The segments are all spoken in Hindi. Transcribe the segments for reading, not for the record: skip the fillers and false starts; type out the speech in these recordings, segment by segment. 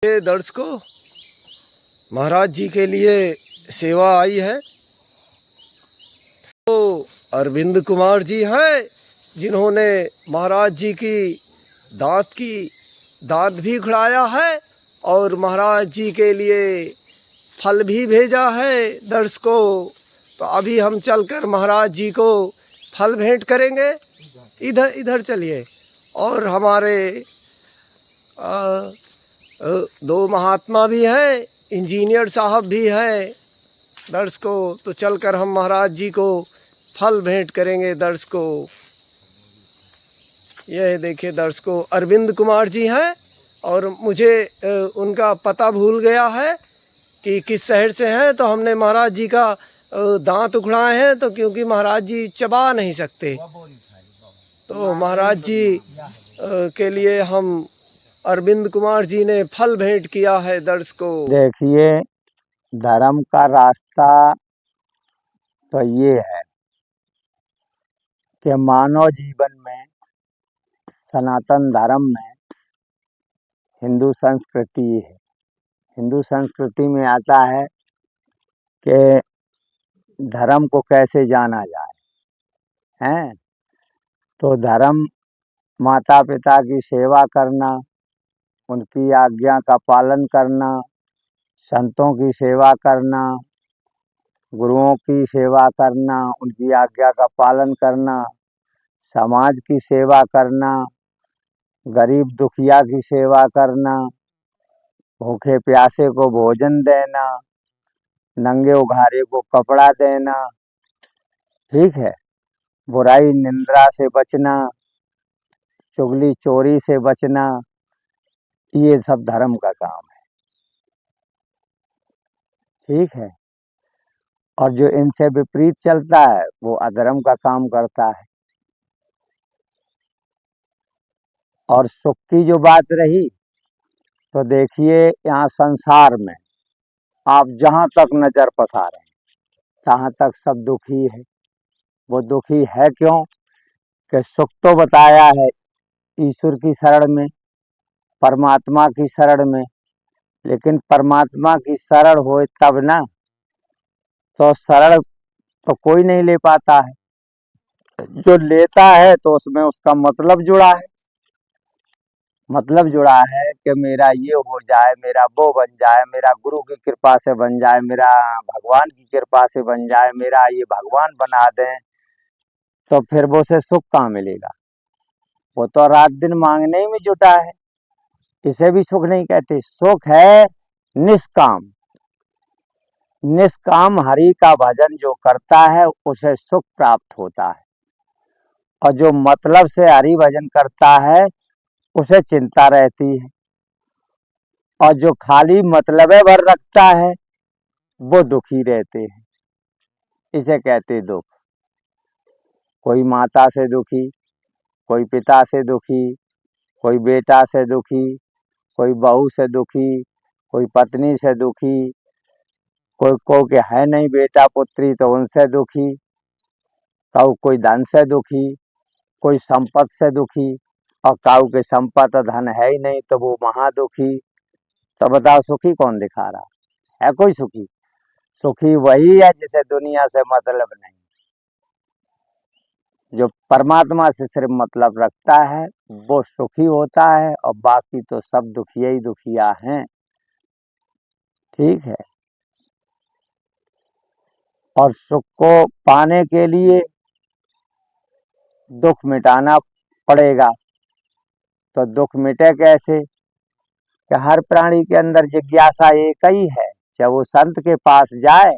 दर्शकों, महाराज जी के लिए सेवा आई है। तो अरविंद कुमार जी हैं जिन्होंने महाराज जी की दांत भी खिलाया है और महाराज जी के लिए फल भी भेजा है दर्शकों। तो अभी हम चलकर महाराज जी को फल भेंट करेंगे। इधर इधर चलिए। और हमारे दो महात्मा भी हैं, इंजीनियर साहब भी हैं दर्शकों। तो चलकर हम महाराज जी को फल भेंट करेंगे दर्शकों। यह देखिए दर्शकों, अरविंद कुमार जी हैं और मुझे उनका पता भूल गया है कि किस शहर से हैं। तो हमने महाराज जी का दांत उखड़ाए हैं, तो क्योंकि महाराज जी चबा नहीं सकते, तो महाराज जी के लिए हम अरविंद कुमार जी ने फल भेंट किया है दर्शकों। देखिए, धर्म का रास्ता तो ये है कि मानव जीवन में, सनातन धर्म में हिंदू संस्कृति है। हिंदू संस्कृति में आता है कि धर्म को कैसे जाना जाए, हैं? तो धर्म माता पिता की सेवा करना, उनकी आज्ञा का पालन करना, संतों की सेवा करना, गुरुओं की सेवा करना, उनकी आज्ञा का पालन करना, समाज की सेवा करना, गरीब दुखिया की सेवा करना, भूखे प्यासे को भोजन देना, नंगे उघारे को कपड़ा देना, ठीक है, बुराई निंदा से बचना, चुगली चोरी से बचना, ये सब धर्म का काम है, ठीक है। और जो इनसे विपरीत चलता है वो अधर्म का काम करता है। और सुख की जो बात रही, तो देखिए, यहाँ संसार में आप जहाँ तक नजर पसारें तहाँ तक सब दुखी है। वो दुखी है क्यों? कि सुख तो बताया है ईश्वर की शरण में, परमात्मा की शरण में, लेकिन परमात्मा की शरण हो तब ना, तो शरण तो कोई नहीं ले पाता है। जो लेता है तो उसमें उसका मतलब जुड़ा है। मतलब जुड़ा है कि मेरा ये हो जाए, मेरा वो बन जाए, मेरा गुरु की कृपा से बन जाए, मेरा भगवान की कृपा से बन जाए, मेरा ये भगवान बना दें, तो फिर वो से सुख कहाँ मिलेगा? वो तो रात दिन मांगने ही में जुटा है। इसे भी सुख नहीं कहते। सुख है निष्काम। निष्काम हरि का भजन जो करता है उसे सुख प्राप्त होता है, और जो मतलब से हरि भजन करता है उसे चिंता रहती है, और जो खाली मतलबे भर रखता है वो दुखी रहते हैं। इसे कहते दुख। कोई माता से दुखी, कोई पिता से दुखी, कोई बेटा से दुखी, कोई बहू से दुखी, कोई पत्नी से दुखी, कोई को के है नहीं बेटा पुत्री तो उनसे दुखी, कोई धन से दुखी, कोई संपत्त से दुखी, और काऊ के संपत्त धन है ही नहीं तो वो महादुखी। तो बताओ, सुखी कौन दिखा रहा है? कोई सुखी? सुखी वही है जिसे दुनिया से मतलब नहीं, जो परमात्मा से सिर्फ मतलब रखता है वो सुखी होता है, और बाकी तो सब दुखिया ही दुखिया हैं, ठीक है। और सुख को पाने के लिए दुख मिटाना पड़ेगा। तो दुख मिटे कैसे? कि हर प्राणी के अंदर जिज्ञासा एक ही है। जब वो संत के पास जाए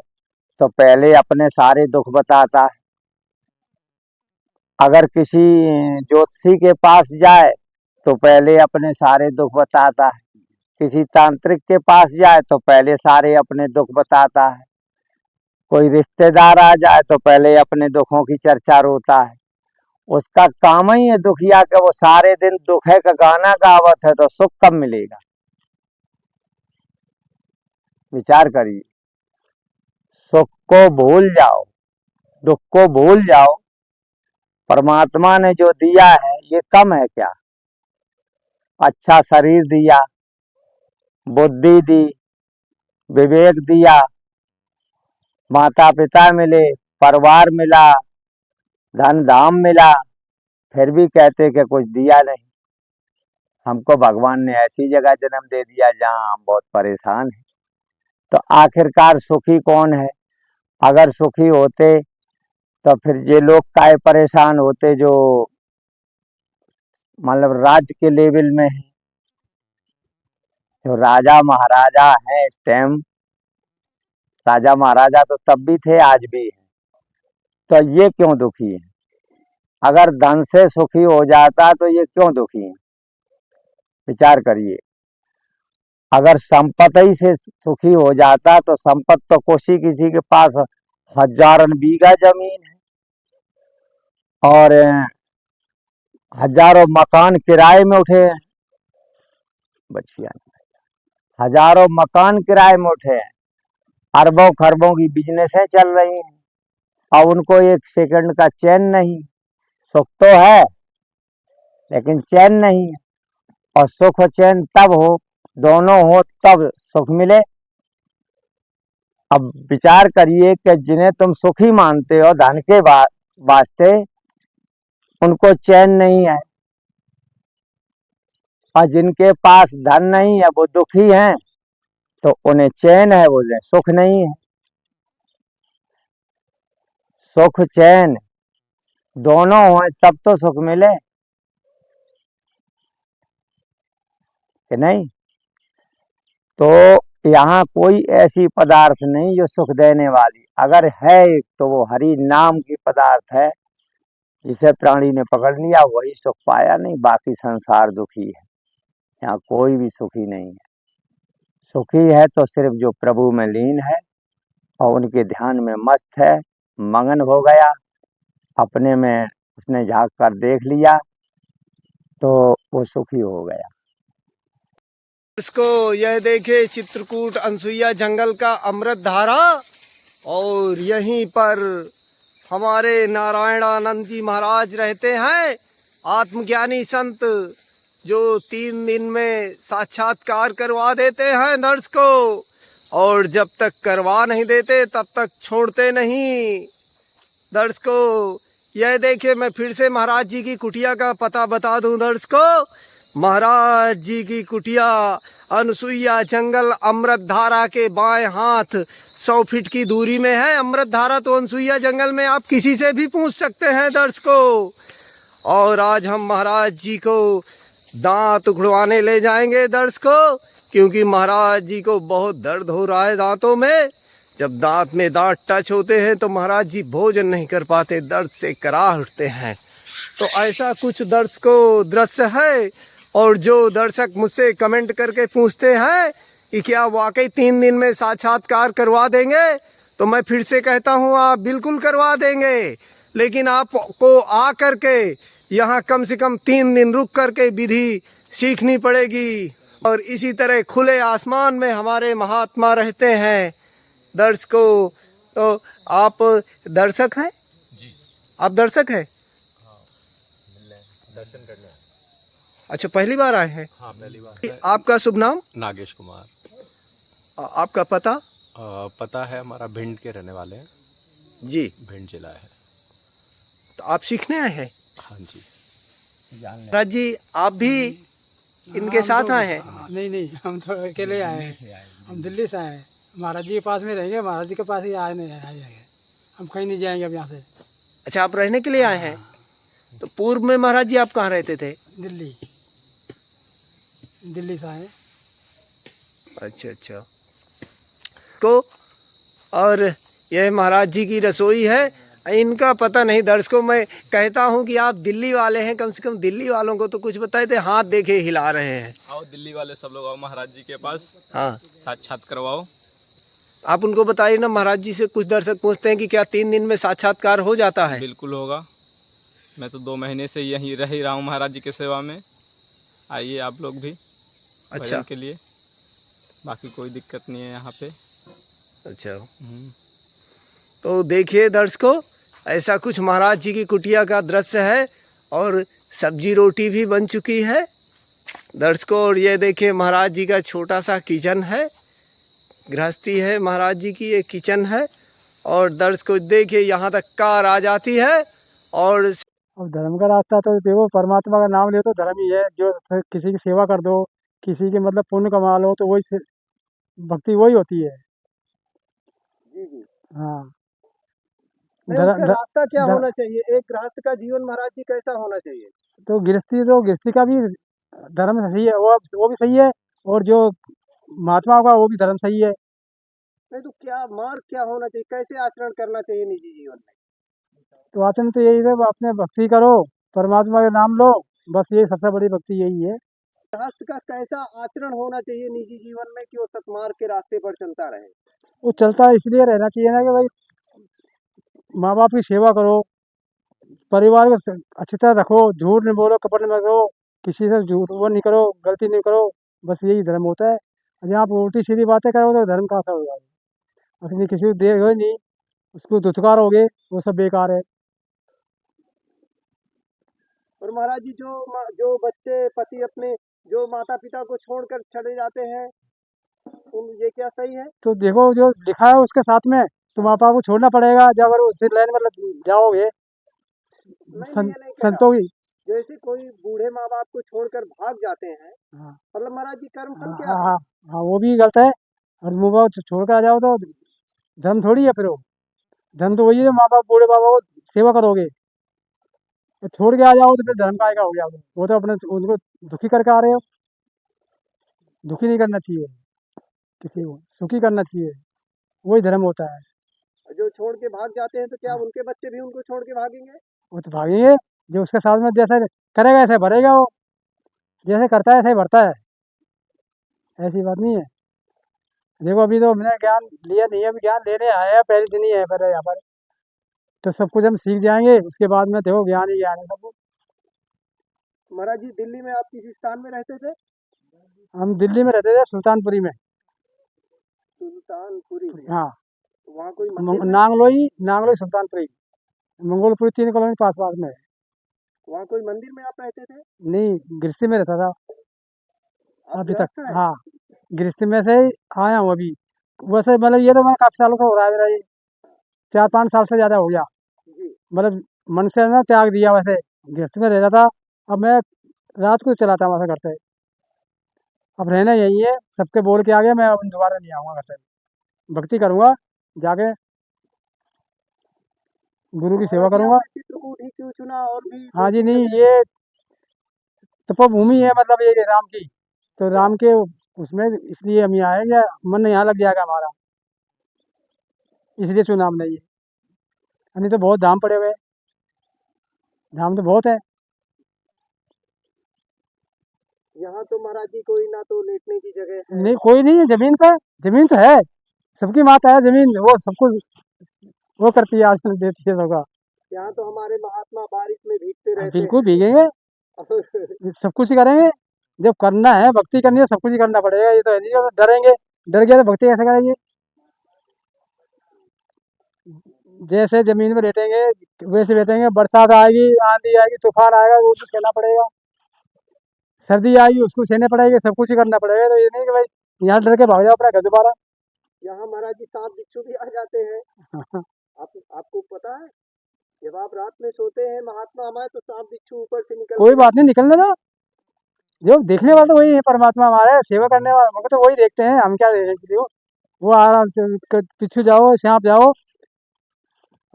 तो पहले अपने सारे दुख बताता है। अगर किसी ज्योतिषी के पास जाए तो पहले अपने सारे दुख बताता है। किसी तांत्रिक के पास जाए तो पहले सारे अपने दुख बताता है। कोई रिश्तेदार आ जाए तो पहले अपने दुखों की चर्चा रोता है। उसका काम ही है दुखिया के वो सारे दिन दुख है का गाना गावत है, तो सुख कब मिलेगा? विचार करिए। सुख को भूल जाओ, दुख को भूल जाओ। परमात्मा ने जो दिया है ये कम है क्या? अच्छा शरीर दिया, बुद्धि दी, विवेक दिया, माता पिता मिले, परिवार मिला, धन धाम मिला, फिर भी कहते कि कुछ दिया नहीं। हमको भगवान ने ऐसी जगह जन्म दे दिया जहां हम बहुत परेशान हैं। तो आखिरकार सुखी कौन है? अगर सुखी होते तो फिर ये लोग काहे परेशान होते जो मतलब राज्य के लेवल में है, जो राजा महाराजा हैं इस टाइम। राजा महाराजा तो तब भी थे, आज भी है, तो ये क्यों दुखी है? अगर धन से सुखी हो जाता तो ये क्यों दुखी है? विचार करिए। अगर संपत्ति से सुखी हो जाता तो संपत्ति तो किसी के पास हजारों बीघा जमीन है और हजारों मकान किराए में उठे हैं। बचिया, हजारों मकान किराए में उठे हैं, अरबों खरबों की बिजनेसें चल रही हैं और उनको एक सेकंड का चैन नहीं। सुख तो है लेकिन चैन नहीं है। और सुख और चैन तब हो, दोनों हो तब सुख मिले। अब विचार करिए कि जिन्हें तुम सुखी मानते हो धन के वास्ते, उनको चैन नहीं है, और जिनके पास धन नहीं है वो दुखी हैं, तो उन्हें चैन है, उन्हें सुख नहीं है। सुख चैन दोनों हो तब तो सुख मिले, कि नहीं? तो यहाँ कोई ऐसी पदार्थ नहीं जो सुख देने वाली। अगर है एक तो वो हरि नाम की पदार्थ है, जिसे प्राणी ने पकड़ लिया वही सुख पाया, नहीं बाकी संसार दुखी है। यहाँ कोई भी सुखी नहीं है। सुखी है तो सिर्फ जो प्रभु में लीन है और उनके ध्यान में मस्त है, मगन हो गया, अपने में उसने झांक कर देख लिया तो वो सुखी हो गया। इसको यह देखे चित्रकूट अनसुईया जंगल का अमृत धारा, और यहीं पर हमारे नारायणानंद जी महाराज रहते हैं, आत्मज्ञानी संत, जो 3 दिन में साक्षात्कार करवा देते हैं नर्स को, और जब तक करवा नहीं देते तब तक छोड़ते नहीं दर्श को। यह देखिए, मैं फिर से महाराज जी की कुटिया का पता बता दूं दर्श को। महाराज जी की कुटिया अनसुईया जंगल अमृत धारा के बाएं हाथ 100 फीट की दूरी में है। अमृत धारा तो अनसुईया जंगल में आप किसी से भी पूछ सकते हैं दर्श को। और आज हम महाराज जी को दांत उखड़वाने ले जाएंगे दर्श को, क्योंकि महाराज जी को बहुत दर्द हो रहा है दांतों में। जब दांत में दांत टच होते हैं तो महाराज जी भोजन नहीं कर पाते, दर्द से कराह उठते हैं। तो ऐसा कुछ दर्श को दृश्य है। और जो दर्शक मुझसे कमेंट करके पूछते हैं कि क्या वाकई 3 दिन में साक्षात्कार करवा देंगे, तो मैं फिर से कहता हूँ आप बिल्कुल करवा देंगे, लेकिन आपको आ करके यहाँ कम से कम 3 दिन रुक करके विधि सीखनी पड़ेगी। और इसी तरह खुले आसमान में हमारे महात्मा रहते हैं दर्श को। तो आप दर्शक हैं जी? आप दर्शक हैं? हाँ, दर्शन करने। अच्छा, पहली बार आए हैं? हाँ, पहली बार। आपका शुभ नाम? नागेश कुमार। आपका पता? पता है हमारा भिंड के रहने वाले हैं जी। भिंड जिला है। तो आप सीखने आए हैं? हाँ जी। राज जी, आप भी इनके साथ आए हैं? नहीं, हम तो अकेले आए हैं। हम दिल्ली से आए हैं। महाराज जी के पास में रहेंगे, महाराज जी के पास ही आए नहीं आएंगे, हम कहीं नहीं जाएंगे अब यहाँ से। अच्छा, आप रहने के लिए आए हैं? तो पूर्व में महाराज जी आप कहाँ रहते थे? दिल्ली से आए। अच्छा को। और यह महाराज जी की रसोई है। इनका पता नहीं दर्शकों, मैं कहता हूँ कि आप दिल्ली वाले हैं, कम से कम दिल्ली वालों को तो कुछ बताए थे। हाथ देखे हिला रहे हैं। आओ दिल्ली वाले सब लोग आओ महाराज जी के पास। हाँ, साक्षात करवाओ। आप उनको बताइए ना। महाराज जी से कुछ दर्शक पूछते हैं कि क्या 3 दिन में साक्षात्कार हो जाता है? बिल्कुल होगा। मैं तो 2 महीने से यहीं रह ही रहा हूँ महाराज जी की सेवा में। आइए आप लोग भी अच्छा के लिए, बाकी कोई दिक्कत नहीं है यहाँ पे। अच्छा, तो देखिए दर्शकों, ऐसा कुछ महाराज जी की कुटिया का दृश्य है। और सब्जी रोटी भी बन चुकी है। दर्शकों, और ये देखिए महाराज जी का छोटा सा किचन है, गृहस्थी है महाराज जी की, ये किचन है। और दर्शकों देखिए यहाँ तक कार आ जाती है। और अब धर्म का रास्ता तो देखो, परमात्मा का नाम ले तो धर्म ही है। जो किसी की सेवा कर दो, किसी की मतलब पुण्य कमा लो, तो वही भक्ति वही होती है। जी जी। हाँ। नहीं, उसका रास्ता क्या होना चाहिए? एक गृहस्थ का जीवन महाराज जी कैसा होना चाहिए? तो गृहस्थी का भी धर्म सही है, वो भी सही है, और जो महात्मा का वो भी धर्म सही है। नहीं तो क्या मार्ग क्या होना चाहिए? कैसे आचरण करना चाहिए निजी जीवन में? तो आचरण तो यही है, अपने भक्ति करो, परमात्मा का नाम लो, बस यही सबसे बड़ी भक्ति यही है। गृहस्थ का कैसा आचरण होना चाहिए निजी जीवन में कि वो सतमार्ग के रास्ते पर चलता रहे? वो चलता इसलिए रहना चाहिए ना कि भाई माँ बाप की सेवा करो, परिवार को अच्छी तरह रखो, झूठ नहीं बोलो, कपट नहीं करो, किसी से झूठ वो नहीं करो, गलती नहीं करो, बस यही धर्म होता है। यदि आप उल्टी सीधी बातें करो तो धर्म कहाँ से होगा? असली किसी को दे हो नहीं, उसको दुत्कारोगे, वो सब बेकार है। और महाराज जी जो बच्चे पति अपने जो माता पिता को छोड़कर चले जाते हैं, ये क्या सही है? तो देखो जो लिखा है उसके साथ में, तो माँ बाप को छोड़ना पड़ेगा जब अगर उसी लाइन में जाओगे संतों की। जैसे कोई बूढ़े माँ बाप को छोड़कर भाग जाते हैं, हाँ मतलब महाराज जी कर्म फल क्या हाँ है? हाँ हाँ, वो भी गलत है। और माँ बाप छोड़ कर आ जाओ तो धर्म थोड़ी है फिर वो। धर्म तो वही है, माँ बाप बूढ़े बाबा को सेवा करोगे। तो छोड़ के आ जाओ तो फिर धर्म का हो गया? वो तो अपने उनको दुखी करके आ रहे हो। दुखी नहीं करना चाहिए किसी को, सुखी करना चाहिए, वही धर्म होता है। जो छोड़ के भाग जाते हैं तो क्या उनके बच्चे भी उनको छोड़ के भागेंगे? वो तो भागेंगे, जो उसके साथ में जैसे करेगा ऐसे भरेगा वो, जैसे करता है ऐसे ही भरता है, ऐसी बात नहीं है। देखो अभी तो हमने ज्ञान लिया नहीं है, अभी ज्ञान लेने आए हैं, पहले दिन ही है पहले यहाँ पर। तो सब कुछ हम सीख जाएंगे, उसके बाद में देखो ज्ञान ही ज्ञान है सब कुछ। महाराज जी दिल्ली में आप किस स्थान में रहते थे? हम दिल्ली में रहते थे, सुल्तानपुरी में। सुल्तानपुरी। हाँ, वहाँ कोई मंदिर है? नांगलोई सुल्तानपुरी, मंगोलपुरी 3 कॉलोनी पास पास में है। वहाँ कोई मंदिर में आप रहते थे? नहीं, गृहस्थी में रहता था आप अभी तक। गृहस्थ हैं? हाँ, गृहस्थी में से ही आया हूँ अभी। वैसे मतलब ये तो मैं काफी सालों का हो रहा है मेरा, ये 4-5 साल से ज्यादा हो गया। जी। मतलब मन से ना त्याग दिया, वैसे गृहस्थी में रहता था, अब मैं रात को चलाता हूँ वैसे घर से। अब रहना यही है, सबके बोल के आ गया, मैं अब दोबारा नहीं आऊँगा घर से, भक्ति करूँगा जाके, गुरु की सेवा करूँगा। चित्रकूट ही क्यों चुना? और भी हाँ जी, नहीं ये तपोभूमि है, मतलब ये राम की, तो राम के उसमें इसलिए हम यहाँ आए, मन यहाँ लग जाएगा हमारा, इसलिए चुना हमने ये। नहीं तो बहुत धाम पड़े हुए हैं, धाम तो बहुत है। यहाँ तो महाराज जी कोई ना तो लेटने की जगह है। नहीं, कोई नहीं है जमीन पे, जमीन तो है, सबकी माता है जमीन, वो सब कुछ वो करती है, आश्रम देती है सबका। यहाँ तो हमारे महात्मा बारिश में भीगते रहते बिल्कुल भीगेंगे, सब कुछ ही करेंगे। जब करना है, भक्ति करनी है, सब कुछ ही करना पड़ेगा। ये तो है नहीं कि डरेंगे, डर गया तो भक्ति कैसे करेंगे? जैसे जमीन में लेटेंगे वैसे लेटेंगे, बरसात आएगी, आंधी आएगी, तूफान आएगा, वो भी सहना पड़ेगा, सर्दी आएगी उसको सहने पड़ेगी, सब कुछ ही करना पड़ेगा। तो ये नहीं कि भाई यहाँ डर के भाग जाओ अपना घर दोबारा। यहाँ महाराज जी सांप बिच्छू भी आ जाते हैं। आपको पता है, जब आप रात में सोते हैं महात्मा हमारे, तो सांप बिच्छू ऊपर से निकल कोई बात नहीं, निकलने दो, जो देखने वाला तो वही है, परमात्मा हमारे सेवा करने वाला, मगर तो वही देखते हैं, हम क्या देखेंगे? वो आराम से पिछू जाओ, सांप जाओ,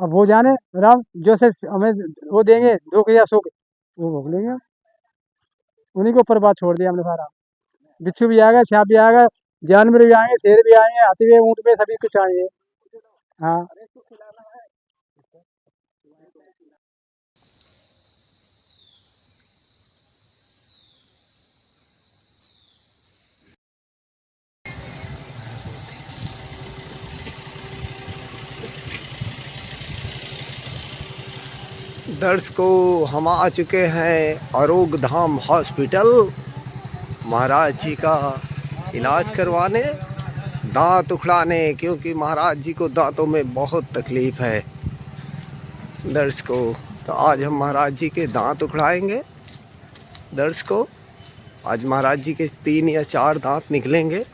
अब वो जाने राम जो से हमें वो देंगे दुख या सुख, वो भोग लेंगे, उन्हीं के ऊपर बात छोड़ दिया हमने सारा। बिच्छू भी आएगा, सांप भी आएगा, जानवर भी आएंगे, शेर भी आएंगे, हाथी भी, ऊँट भी, सभी कुछ आएंगे। हाँ, दर्शकों, हम आ चुके हैं आरोग्य धाम हॉस्पिटल महाराज जी का इलाज करवाने, दांत उखड़ाने, क्योंकि महाराज जी को दांतों में बहुत तकलीफ है। दर्शकों, तो आज हम महाराज जी के दांत उखड़ाएंगे। दर्शकों, आज महाराज जी के 3 या 4 दांत निकलेंगे।